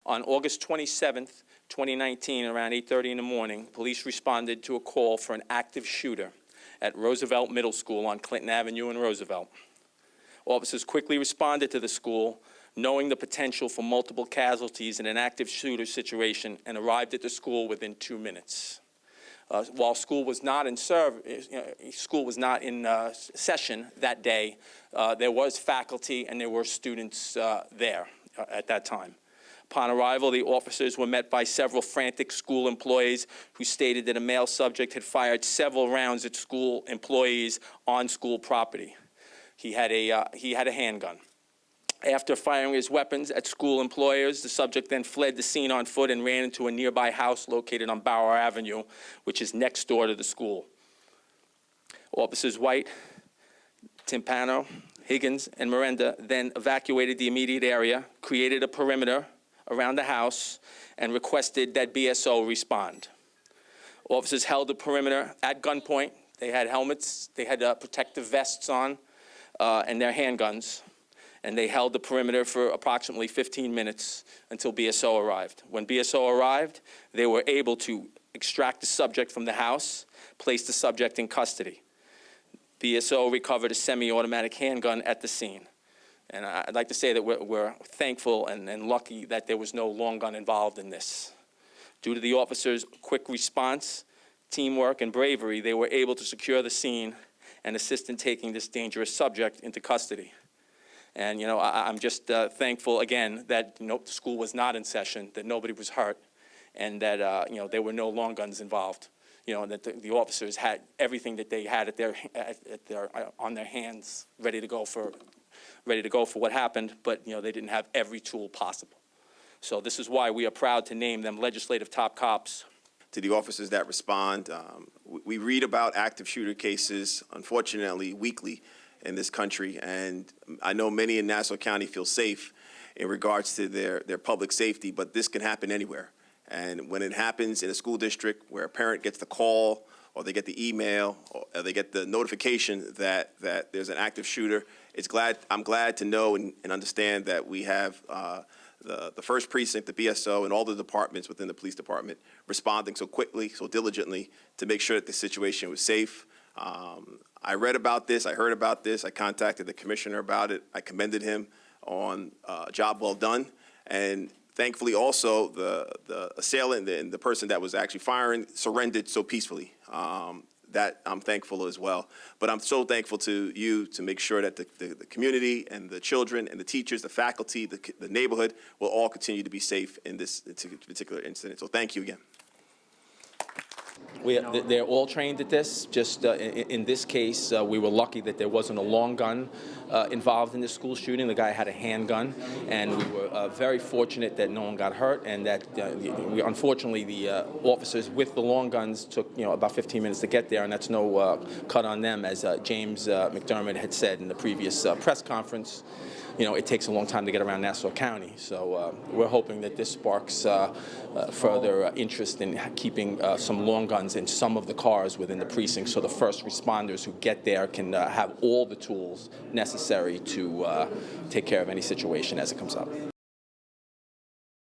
On August 27th, 2019, around 8:30 in the morning, police responded to a call for an active shooter at Roosevelt Middle School on Clinton Avenue in Roosevelt. Officers quickly responded to the school, knowing the potential for multiple casualties in an active shooter situation, and arrived at the school within 2 minutes. While school was not in session that day, there was faculty and there were students there at that time. Upon arrival, the officers were met by several frantic school employees who stated that a male subject had fired several rounds at school employees on school property. He had a handgun. After firing his weapons at school employers, the subject then fled the scene on foot and ran into a nearby house located on Bauer Avenue, which is next door to the school. Officers White, Timpanaro, Higgins, and Mirenda then evacuated the immediate area, created a perimeter around the house, and requested that BSO respond. Officers held the perimeter at gunpoint. They had helmets, they had protective vests on, and their handguns. And they held the perimeter for approximately 15 minutes until BSO arrived. When BSO arrived, they were able to extract the subject from the house, place the subject in custody. BSO recovered a semi-automatic handgun at the scene. And I'd like to say that we're thankful and lucky that there was no long gun involved in this. Due to the officers' quick response, teamwork, and bravery, they were able to secure the scene and assist in taking this dangerous subject into custody. And, I'm just thankful, again, that, the school was not in session, that nobody was hurt, and that, there were no long guns involved, and that the officers had everything that they had on their hands ready to go for what happened, but, they didn't have every tool possible. So this is why we are proud to name them legislative top cops. To the officers that respond, we read about active shooter cases, unfortunately, weekly in this country, and I know many in Nassau County feel safe in regards to their public safety, but this can happen anywhere. And when it happens in a school district where a parent gets the call or they get the email or they get the notification that there's an active shooter, I'm glad to know and understand that we have the first precinct, the BSO, and all the departments within the police department responding so quickly, so diligently to make sure that the situation was safe. I read about this, I heard about this, I contacted the commissioner about it, I commended him on a job well done, and thankfully also the assailant and the person that was actually firing surrendered so peacefully. That I'm thankful as well. But I'm so thankful to you to make sure that the community and the children and the teachers, the faculty, the neighborhood will all continue to be safe in this particular incident. So thank you again. They're all trained at this. Just in this case, we were lucky that there wasn't a long gun involved in the school shooting. The guy had a handgun, and we were very fortunate that no one got hurt, and that unfortunately the officers with the long guns took about 15 minutes to get there, and that's no cut on them, as James McDermott had said in the previous press conference. It takes a long time to get around Nassau County, so we're hoping that this sparks further interest in keeping some long guns in some of the cars within the precinct, so the first responders who get there can have all the tools necessary to take care of any situation as it comes up.